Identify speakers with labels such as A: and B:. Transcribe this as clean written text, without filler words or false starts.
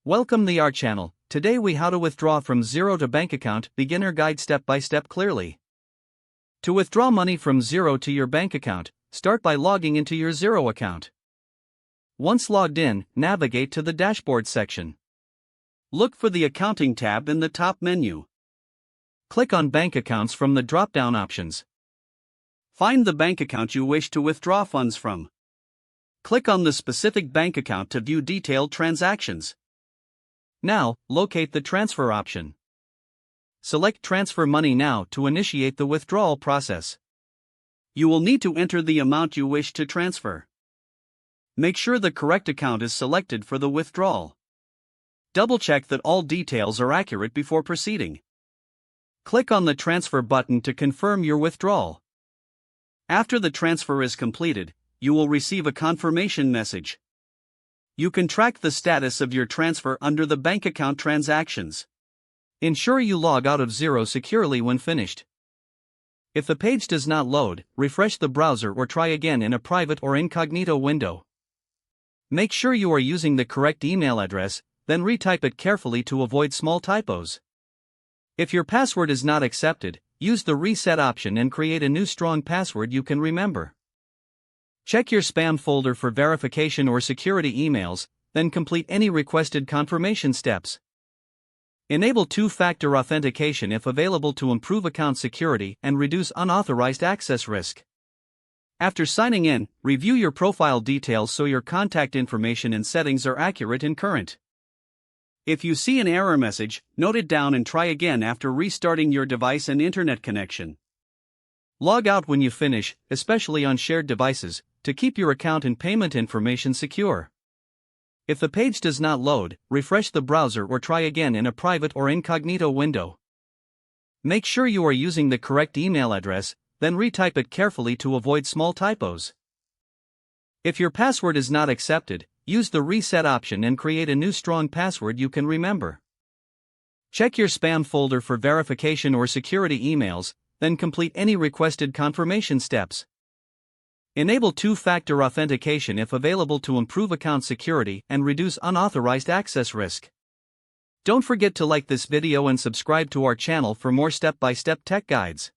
A: Welcome to our channel. Today we how to withdraw from Xero to bank account, beginner guide step by step clearly. To withdraw money from Xero to your bank account, start by logging into your Xero account. Once logged in, navigate to the dashboard section. Look for the accounting tab in the top menu. Click on bank accounts from the drop-down options. Find the bank account you wish to withdraw funds from. Click on the specific bank account to view detailed transactions. Now, locate the transfer option. Select Transfer Money Now to initiate the withdrawal process. You will need to enter the amount you wish to transfer. Make sure the correct account is selected for the withdrawal. Double-check that all details are accurate before proceeding. Click on the Transfer button to confirm your withdrawal. After the transfer is completed, you will receive a confirmation message. You can track the status of your transfer under the bank account transactions. Ensure you log out of Xero securely when finished. If the page does not load, refresh the browser or try again in a private or incognito window. Make sure you are using the correct email address, then retype it carefully to avoid small typos. If your password is not accepted, use the reset option and create a new strong password you can remember. Check your spam folder for verification or security emails, then complete any requested confirmation steps. Enable two-factor authentication if available to improve account security and reduce unauthorized access risk. After signing in, review your profile details so your contact information and settings are accurate and current. If you see an error message, note it down and try again after restarting your device and internet connection. Log out when you finish, especially on shared devices, to keep your account and payment information secure. If the page does not load, refresh the browser or try again in a private or incognito window. Make sure you are using the correct email address, then retype it carefully to avoid small typos. If your password is not accepted, use the reset option and create a new strong password you can remember. Check your spam folder for verification or security emails, then complete any requested confirmation steps. Enable two-factor authentication if available to improve account security and reduce unauthorized access risk. Don't forget to like this video and subscribe to our channel for more step-by-step tech guides.